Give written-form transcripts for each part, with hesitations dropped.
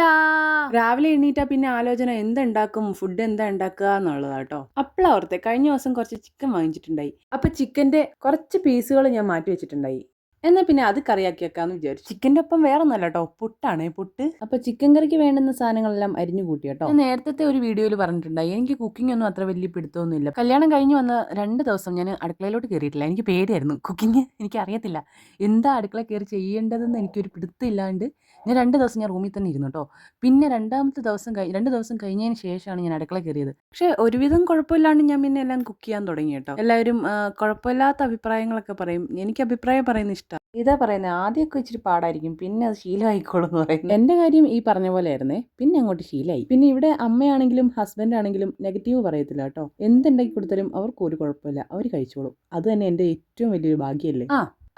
ചേട്ടാ രാവിലെ എണീറ്റാ പിന്നെ ആലോചന എന്തുണ്ടാക്കും, ഫുഡ് എന്താ ഉണ്ടാക്കുക എന്നുള്ളതാട്ടോ. അപ്പോഴാവർത്തെ കഴിഞ്ഞ ദിവസം കുറച്ച് ചിക്കൻ വാങ്ങിച്ചിട്ടുണ്ടായി. അപ്പൊ ചിക്കന്റെ കുറച്ച് പീസുകൾ ഞാൻ മാറ്റി വെച്ചിട്ടുണ്ടായി. എന്നാൽ പിന്നെ അത് കറിയാക്കി വെക്കാന്ന് വിചാരിച്ചു. ചിക്കൻ്റെ ഒപ്പം വേറെ ഒന്നല്ല കേട്ടോ, പുട്ടാണേ പുട്ട്. അപ്പോൾ ചിക്കൻ കറിക്ക് വേണ്ടുന്ന സാധനങ്ങളെല്ലാം അരിഞ്ഞു കൂട്ടി കേട്ടോ. ഞാൻ നേരത്തെ ഒരു വീഡിയോയിൽ പറഞ്ഞിട്ടുണ്ടായി, എനിക്ക് കുക്കിംഗ് ഒന്നും അത്ര വലിയ പിടുത്തമൊന്നുമില്ല. കല്യാണം കഴിഞ്ഞ് വന്ന 2 ദിവസം ഞാൻ അടുക്കളയിലോട്ട് കയറിയിട്ടില്ല. എനിക്ക് പേടിയായിരുന്നു കുക്കിംഗ്. എനിക്ക് അറിയത്തില്ല എന്താ അടുക്കള കയറി ചെയ്യേണ്ടതെന്ന് എനിക്കൊരു പിടുത്തമില്ലാണ്ട് ഞാൻ 2 ദിവസം ഞാൻ റൂമിൽ തന്നെ ഇരുന്നു കേട്ടോ. പിന്നെ 2 ദിവസം കഴിഞ്ഞതിന് ശേഷമാണ് ഞാൻ അടുക്കള കയറിയത്. പക്ഷേ ഒരുവിധം കുഴപ്പമില്ലാണ്ട് ഞാൻ പിന്നെ എല്ലാം കുക്ക് ചെയ്യാൻ തുടങ്ങി കേട്ടോ. എല്ലാവരും കുഴപ്പമില്ലാത്ത അഭിപ്രായങ്ങളൊക്കെ പറയും. എനിക്ക് അഭിപ്രായം പറയുന്നത് ഇഷ്ടം. ഇതാ പറയുന്നത്, ആദ്യമൊക്കെ ഇച്ചിരി പാടായിരിക്കും, പിന്നെ അത് ശീലമായിക്കോളും എന്ന് പറയുന്നത്. എൻ്റെ കാര്യം ഈ പറഞ്ഞ പോലെ ആയിരുന്നേ, പിന്നെ അങ്ങോട്ട് ശീലമായി. പിന്നെ ഇവിടെ അമ്മയാണെങ്കിലും ഹസ്ബൻഡ് ആണെങ്കിലും നെഗറ്റീവ് പറയത്തില്ല കേട്ടോ. എന്തുണ്ടാക്കി കൊടുത്താലും അവർക്ക് ഒരു കുഴപ്പമില്ല, അവർ കഴിച്ചോളും. അത് തന്നെ എൻ്റെ ഏറ്റവും വലിയൊരു ഭാഗ്യമല്ലേ.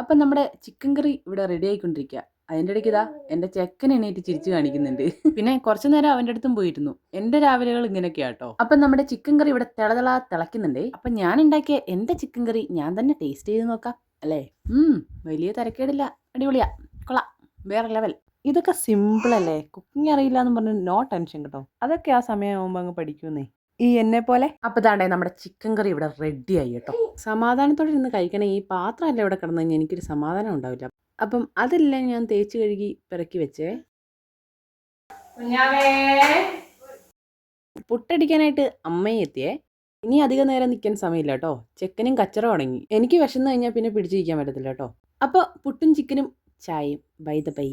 അപ്പം നമ്മുടെ ചിക്കൻ കറി ഇവിടെ റെഡി ആയിക്കൊണ്ടിരിക്കുക. അതിൻ്റെ ഇടയ്ക്ക് ഇതാ എൻ്റെ ചെക്കൻ എണീറ്റ് ചിരിച്ചു കാണിക്കുന്നുണ്ട്. പിന്നെ കുറച്ചു നേരം അവൻ്റെ അടുത്തും പോയിരുന്നു. എൻ്റെ രാവിലെകൾ ഇങ്ങനെയൊക്കെയാ കേട്ടോ. അപ്പം നമ്മുടെ ചിക്കൻ കറി ഇവിടെ തിളക്കുന്നുണ്ടേ. അപ്പം ഞാൻ ഉണ്ടാക്കിയ എൻ്റെ ചിക്കൻ കറി ഞാൻ തന്നെ ടേസ്റ്റ് ചെയ്ത് നോക്കാം അല്ലേ. വലിയ തിരക്കേടില്ല, അടിപൊളിയാ, കൊള്ളാം, വേറെ ലെവൽ. ഇതൊക്കെ സിമ്പിളല്ലേ, കുക്കിംഗ് അറിയില്ല എന്ന് പറഞ്ഞ് നോ ടെൻഷൻ കേട്ടോ. അതൊക്കെ ആ സമയമാകുമ്പോൾ അങ്ങ് പഠിക്കുന്നേ, ഈ എന്നെ പോലെ. അപ്പം താണ്ടേ നമ്മുടെ ചിക്കൻ കറി ഇവിടെ റെഡിയായി കേട്ടോ. സമാധാനത്തോടെ ഇരുന്ന് കഴിക്കണേ. ഈ പാത്രമല്ല ഇവിടെ കിടന്നു കഴിഞ്ഞാൽ എനിക്കൊരു സമാധാനം ഉണ്ടാവില്ല. അപ്പം അതെല്ലാം ഞാൻ തേച്ച് കഴുകി പിറക്കി വെച്ചേ. പുട്ടടിക്കാനായിട്ട് അമ്മയും എത്തിയേ. ഇനി അധികം നേരം നിൽക്കാൻ സമയമില്ല കേട്ടോ. ചെക്കനും കച്ചറ തുടങ്ങി. എനിക്ക് വിശന്ന് കഴിഞ്ഞാൽ പിന്നെ പിടിച്ചിരിക്കാൻ പറ്റത്തില്ല കേട്ടോ. അപ്പോൾ പുട്ടും ചിക്കനും ചായയും ബൈ ദ ബൈ.